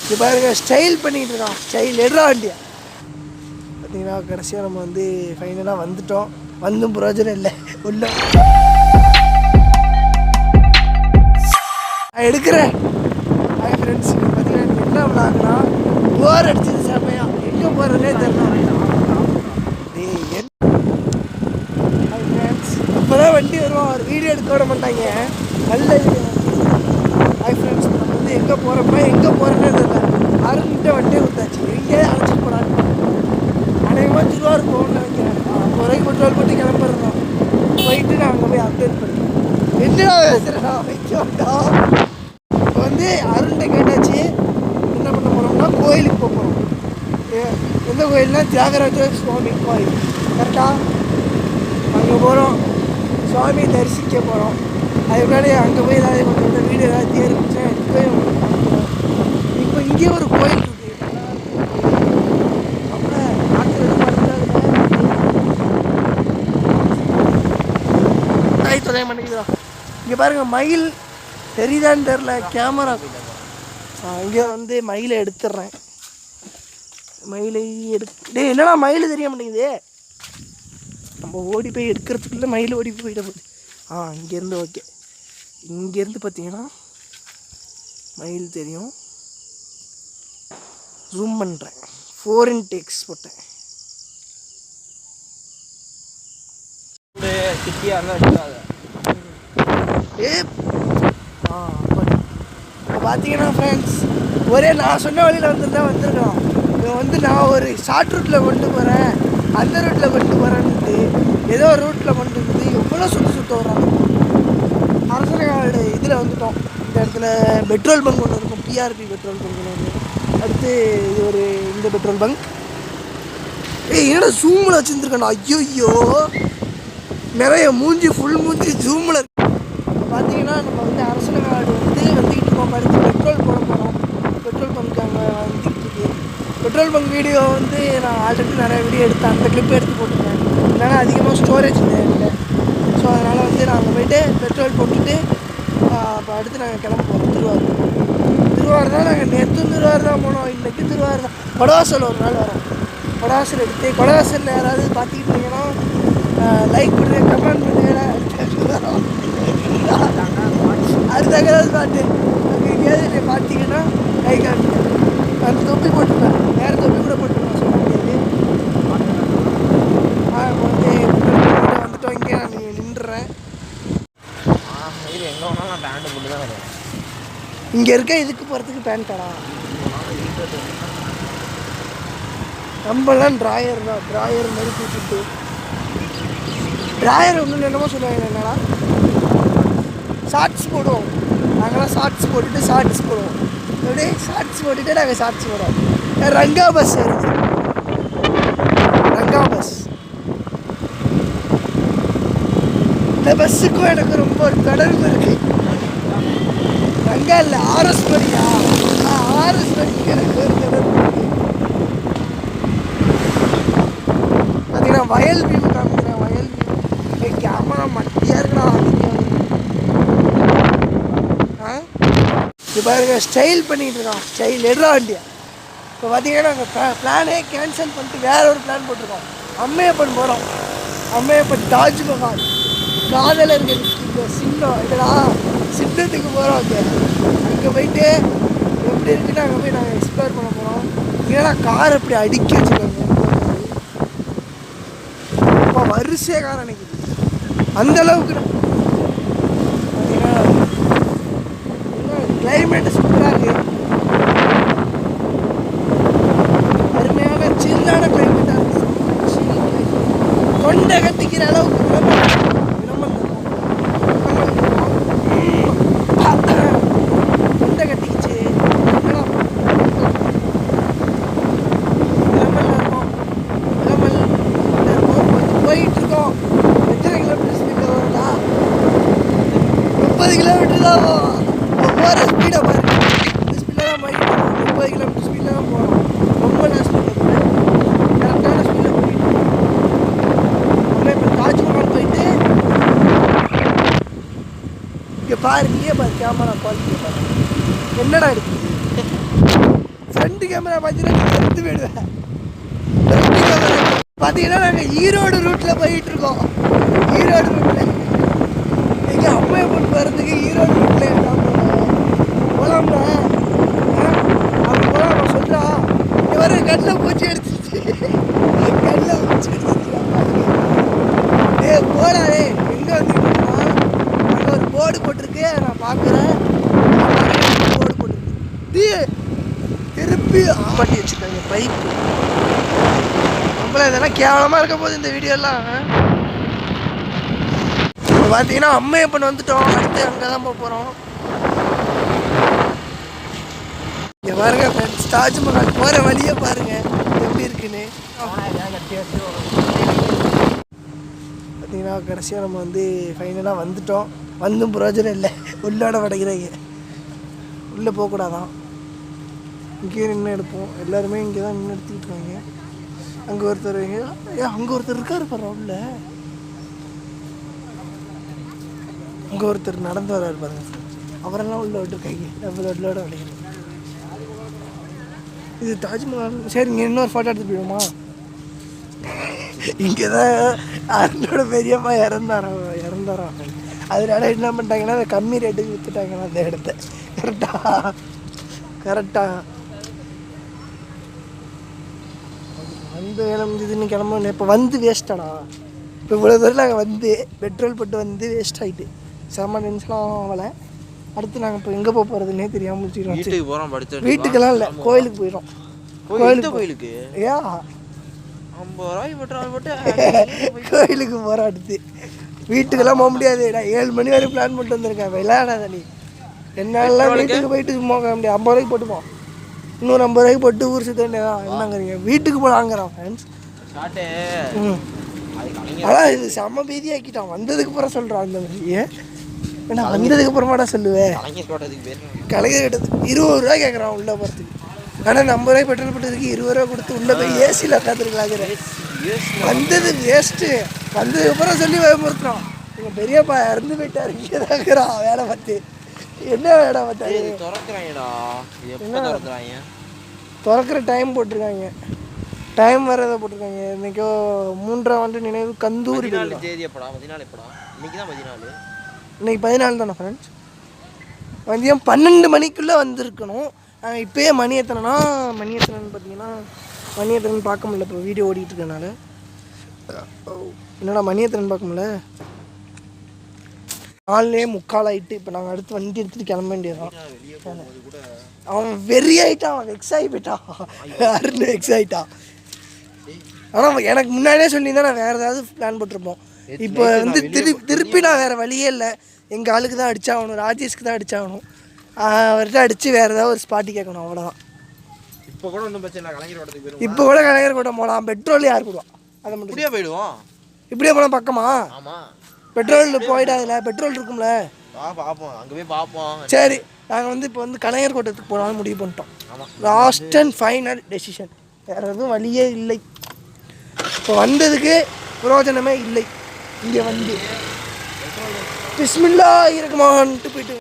இது பாருங்க ஸ்டைல் பண்ணிகிட்டு இருக்கான். ஸ்டைல் எடுறா வண்டியா. பார்த்தீங்கன்னா கடைசியாக நம்ம வந்து ஃபைனலாக வந்துட்டோம். வந்தும் பிரயோஜனம் இல்லை. உள்ள நான் எடுக்கிறேன். ஹாய் ஃப்ரெண்ட்ஸ், பார்த்தீங்கன்னா என்ன விளாட்னா போர் அடிச்சது செம்மையா. எங்கே போகிறதே தெரியல. இப்போதான் வண்டி வருவோம். ஒரு வீடியோ எடுக்க விட மாட்டாங்க. நல்ல வீடியோ. ஹாய் ஃப்ரெண்ட்ஸ், நம்ம வந்து எங்கே போகிறோன்னே தெரியல. அருண்கிட்ட வண்டியை கொடுத்தாச்சு. எங்கேயே அழைச்சிட்டு போகிறாங்க. அநேகமாக திருவாரூர் போகணும்னு நினைக்கிறேன். 50 ரூபாய்க்கு பெட்ரோல் போட்டு கிளம்புறோம். போயிட்டு நான் அங்கே போய் அப்டேட் பண்ணுறேன். என்னடா பேசுகிறேன்னா வைக்கோண்டா. இப்போ வந்து அருண்கிட்ட கேட்டாச்சு. என்ன பண்ண போகிறோம்னா கோயிலுக்கு போக போகிறோம். எந்த கோயில்னா தியாகராஜ சுவாமி கோயில். கரெக்டாக அங்கே போகிறோம். சுவாமி தரிசிக்க போகிறோம். அது முன்னாடி அங்கே போய் ஏதாவது கொஞ்சம் வீடு ஏதாவது தேர்ந்தேன். இப்போ இங்கே ஒரு கோயில் இருக்குது. அப்புறம் தொலை பண்ணிக்குதா. இங்கே பாருங்கள் மயில் தெரியுதான்னு தெரில. கேமரா இங்கே வந்து மயிலை எடுத்துடுறேன். மயிலை என்னடா மயில் தெரிய மாட்டேங்குது. நம்ம ஓடி போய் எடுக்கிறதுக்குள்ள மயில் ஓடி போயிட போகுது. இங்கேருந்து ஓகே. இங்கேருந்து பார்த்தீங்கன்னா மயில் தெரியும். ஜூம் பண்ணுறேன். 4x போட்டேன். இப்போ பார்த்தீங்கன்னா ஃப்ரெண்ட்ஸ், ஒரே நான் சொன்ன வழியில் வந்திருக்கலாம். இவன் வந்து நான் ஒரு ஷார்ட் ரூட்டில் கொண்டு போகிறேன், அந்த ரூட்டில் கொண்டு போகிறேன்ட்டு ஏதோ ஒரு ரூட்டில் கொண்டு வந்து எவ்வளோ சுற்ற வர்றாங்க. அரசனகாடு இதில் வந்துட்டோம். இந்த இடத்துல பெட்ரோல் பங்க் ஒன்று இருக்கும். பிஆர்பி பெட்ரோல் பங்க் ஒன்று. அடுத்து இது ஒரு இந்த பெட்ரோல் பங்க். என்னடா ஜூமில் வச்சுருந்துருக்கேன்டா. ஐயோ நிறைய மூஞ்சி ஃபுல் மூஞ்சி ஜூமில் இருக்கு. பார்த்தீங்கன்னா நம்ம வந்து அரசனகாடு வந்துக்கிட்டு இருக்கோம். அடுத்து பெட்ரோல் போட போகிறோம். பெட்ரோல் பங்க் அங்கே வந்துக்கிட்டு இருக்கு. பெட்ரோல் பங்க் வீடியோ வந்து நான் ஆல்ரெடி நிறைய வீடியோ எடுத்தேன். அந்த கிளிப் எடுத்து போட்டுருக்கேன். இல்லைனா அதிகமாக ஸ்டோரேஜ் இல்லை. ஸோ அதனால் வந்து நாங்கள் போய்ட்டு பெட்ரோல் போட்டுட்டு இப்போ அடுத்து நாங்கள் கிளம்ப போகிறோம். திருவாரூர் தான். நாங்கள் நேற்றும் திருவாரூர் தான் போனோம். இன்றைக்கி திருவாரூர் தான். கொடவாசல் ஒரு நாள் வரோம். கொடவாசல் எடுத்து கொடவாசலில் யாராவது பார்த்துக்கிட்டீங்கன்னா லைக் பண்ணுங்க, கமெண்ட் பண்ணுங்க. அடுத்த பாட்டு அங்கே எங்கேயாவது பார்த்தீங்கன்னா கை காட்டுங்க. அந்த தொப்பி போட்டுருப்பேன். வேறு தொப்பி கூட போட்டுருப்பேன். சொல்ல முடியாது. வந்துட்டோம். இங்கே நான் நின்றுறேன். எங்கே வேணாலும் நான் பேண்ட்டு போட்டு தான் வருவேன். இங்கே இருக்க இதுக்கு போகிறதுக்கு பேண்ட்டாடா. நம்மளாம் ட்ராயர் தான். ட்ராயர் மாதிரி கூப்பிட்டு ட்ராயர் ஒன்று என்னமோ சொல்லுவாங்க. என்னடா ஷார்ட்ஸ் போடுவோம். நாங்களாம் ஷார்ட்ஸ் போட்டுட்டு ஷார்ட்ஸ் போடுவோம். அப்படியே ஷார்ட்ஸ் போட்டுட்டு நாங்கள் ஷார்ட்ஸ் போடுவோம். ரங்கா பஸ் இருக்குது. ரங்கா பஸ். இந்த பஸ்ஸுக்கும் எனக்கு ரொம்ப ஒரு தொடர்பு இருக்கு. ரங்கா இல்லை, ஆர்எஸ் படியா. ஆர்எஸ் படிக்கு எனக்கு ஒரு தொடர்பு இருக்கு. பார்த்தீங்கன்னா வயல் வியூ காமிக்கிறேன். வயல் வியூ கேமரா மட்டியாக இருக்கலாம். இது பாருங்க ஸ்டைல் பண்ணிகிட்டு இருக்கான். ஸ்டைல் எடுறா வண்டியா. இப்போ பார்த்தீங்கன்னா நாங்கள் பிளானே கேன்சல் பண்ணிட்டு வேற ஒரு பிளான் போட்டிருக்கோம். அம்மையப்பன் போகிறோம். அம்மையப்பன் தாஜ்மஹால் காதலர்கள் சின்னம் இதடா சின்னத்துக்கு போகிறோம். அங்கே போயிட்டு எப்படி இருக்குன்னு அங்கே போய் நாங்கள் எக்ஸ்ப்ளோர் பண்ண போகிறோம். ஏன்னா கார் அப்படி அடிக்க வச்சுருக்காங்க. இப்போ வரிசையாக கார் அணைக்குது. அந்தளவுக்கு பார்த்தீங்கன்னா கிளைமேட்டு சூப்பராக இருக்குது. அருமையான சில்லான கிளைமேட்டாக இருக்குது. தொண்டை கட்டிக்கிற அளவுக்கு தொண்டை கட்டிக்கிச்சு. போயிட்டு இருக்கோம். எத்தனை கிலோமீட்டர் ஸ்பீடில் வரும்டா? 30 கிலோமீட்டர் தான் போவோம். ஒவ்வொரு ஸ்பீடாக பாருங்க. இந்த ஸ்பீடில் தான் போயிட்டு 30 கிலோமீட்டர் ஸ்பீடில் தான் போகிறோம். ரொம்ப நான் ஸ்பீடில் போகிறேன். கரெக்டான ஸ்பீடில் போயிட்டு நம்ம இப்போ தாஜ்மஹால் போயிட்டு இங்கே பாரு. நீயே பாரு கேமரா குவாலிட்டியை பாரு. என்னடா இருக்குது. கேமரா பார்த்தீங்கன்னா எடுத்து போயிடுவேன். பார்த்தீங்கன்னா நாங்கள் ஈரோடு ரூட்டில் போயிட்டு இருக்கோம். ஈரோடு ரூட்டில் எங்கள் அம்மையை போட்டு போகிறதுக்கு ஈரோடு ரூட்டில் என்ன போகலாம்னா அப்படி போகலாம். அவன் சொல்கிறான் இவரு கண்ணில் பூச்சி எடுத்துச்சு, கண்ணில் பூச்சி எடுத்துச்சு. போடாதே எங்கே வந்துக்கிட்டோம்னா அங்கே ஒரு போர்டு போட்டிருக்கு, நான் பார்க்குறேன். போர்டு போட்டிருக்கு, திருப்பி மாட்டி வச்சுருக்காங்க பைப்பு. நம்மள இதெல்லாம் கேவலமாக இருக்க போகுது இந்த வீடியோலாம். இப்போ பார்த்தீங்கன்னா அம்மையப்பன் வந்துட்டோம். அடுத்து அங்கே தான் போக போகிறோம். இங்கே பாருங்க ஃப்ரெண்ட்ஸ், தாஜ்மஹால் போகிற வழியே பாருங்க எப்படி இருக்குன்னு. பார்த்தீங்கன்னா கடைசியாக நம்ம வந்து ஃபைனலாக வந்துட்டோம். வந்தும் பிரயோஜனம் இல்லை, உள்ளோட படைக்கிறாங்க. உள்ளே போகக்கூடாதான், இங்கேயே நின்று எடுப்போம். எல்லாருமே இங்கே தான் நின்று எடுத்துக்கிட்டு இருக்காங்க. அங்கே ஒருத்தர் அங்கே ஒருத்தர் இருக்காரு பாரு உள்ள. அங்கே ஒருத்தர் நடந்து வர்றாரு பாருங்க, அவரெல்லாம் உள்ள விட்டுருக்காங்க. நம்ம உள்ளோட விளையாடுறோம். இது தாஜ்மஹால். சரி, இங்கே இன்னொரு ஃபோட்டோ எடுத்து போயிடுமா? இங்கே தான் அவங்களோட பெரியப்பா இறந்தாராம். அதனால என்ன பண்ணிட்டாங்கன்னா அதை கம்மி ரேட்டுக்கு விற்றுட்டாங்கன்னா அந்த இடத்த. கரெக்டாக வந்து கிளம்புதுன்னு கிளம்ப. இப்போ வந்து வேஸ்ட்டாடா. இப்போ இவ்வளோ தூரம் நாங்கள் வந்து பெட்ரோல் போட்டு வந்து வேஸ்ட் ஆகிட்டு செம்ம டென்ஷனாக ஆகலை. அடுத்து நாங்கள் இப்போ எங்கே போக போகிறதுனே தெரியாமல் முடிச்சிடுறோம். வீட்டுக்கு போகிறோம். படித்து வீட்டுக்கெல்லாம் இல்லை, கோயிலுக்கு போயிடும். கோயிலுக்கு ஏன் 50 ரூபாய் பெட்ரோல் போட்டு கோயிலுக்கு போகிறோம். அடுத்து வீட்டுக்கெல்லாம் போக முடியாது. நான் 7 மணி வரை பிளான் பண்ணிட்டு வந்திருக்கேன். விளையாடாத நீ. என்னாலாம் வீட்டுக்கு போயிட்டு சும்மா முடியாது. 50 ரூபாய்க்கு போட்டுப்போம், இன்னொரு 50 ரூபாய்க்கு போட்டு ஊர் சுற்ற வேண்டியதான். என்னங்கிறீங்க? வீட்டுக்கு போகலாங்கிறான் ஃப்ரெண்ட்ஸ். ஆனால் இது செம்ம பீதி ஆக்கிட்டான். வந்ததுக்கு அப்புறம் சொல்கிறான் அந்த மாதிரி. ஏன்னா வந்ததுக்கு அப்புறமாடா சொல்லுவேன். கலைஞர் கிட்டத்துக்கு 20 ரூபா கேட்குறான் உள்ளே போகிறதுக்கு. ஆனால் 50 ரூபாய்க்கு பெட்ரோல் போட்டதுக்கு 20 ரூபா கொடுத்து உள்ளே போய் ஏசியில் உட்காந்துருக்கலாங்கிற. வந்தது வேஸ்ட்டு. வந்ததுக்கப்புறம் சொல்லி பயமுறுத்துறான். எங்கள் பெரியப்பா இறந்து போயிட்டார், இங்கே தாங்கிறான் வேலை பார்த்து. என்ன வேலை பார்த்தாரு? திறக்கிற டைம் போட்டிருக்காங்க. டைம் வர போட்டிருக்காங்க. இன்றைக்கோ 3ஆம் ஆண்டு நினைவு கந்தூரி. இன்னைக்கு 14 தானே ஃப்ரெண்ட்ஸ். மதியம் 12 மணிக்குள்ளே வந்திருக்கணும். இப்போயே மணி எத்தனைன்னா பார்த்தீங்கன்னா மணி எத்தனைன்னு பார்க்க முடியல. இப்போ வீடியோ ஓடிட்டு இருக்கனால என்னடா மணி எத்தனைன்னு பார்க்க முடியல. 4:45 ஆகிட்டு. இப்போ நாங்கள் அடுத்து வண்டி எடுத்துகிட்டு கிளம்ப வேண்டியதான். அவன் வெறி ஆகிட்டான், அவன் வெக்ஸ் ஆகி போயிட்டான். யாருன்னு வெக்ஸ் ஆகிட்டான். ஆனால் எனக்கு முன்னாடியே சொல்லியிருந்தா நான் வேறு ஏதாவது பிளான் போட்டிருப்போம். இப்போ வந்து திருப்பி நான் வேறு வழியே இல்லை. எங்கள் ஆளுக்கு தான் அடிச்சாகணும், ராஜேஷ்க்கு தான் அடிச்சாகணும். அவர்கிட்ட அடித்து வேறு ஏதாவது ஒரு ஸ்பாட்டி கேட்கணும், அவ்வளோதான். இப்போ கூட ஒன்றும் பிரச்சனை இல்லை, கலைஞர் கூட போகலாம். பெட்ரோல் யார் போடுவான்? அதை மட்டும் இப்படியே போயிடுவோம். இப்படியே போனால் பக்கமா? ஆமாம், பெட்ரோல் போயிடாதுல, பெட்ரோல் இருக்கும்ல, பார்ப்போம், அங்கே போய் பார்ப்போம். சரி, நாங்கள் வந்து இப்போ வந்து கலைஞர் கோட்டத்துக்கு போகலான்னு முடிவு பண்ணிட்டோம். Last and final decision. வேறு எதுவும் வழியே இல்லை. இப்போ வந்ததுக்கு பிரயோஜனமே இல்லை. இங்கே வந்து பிஸ்மில்லா இருக்குமான்ட்டு போயிட்டு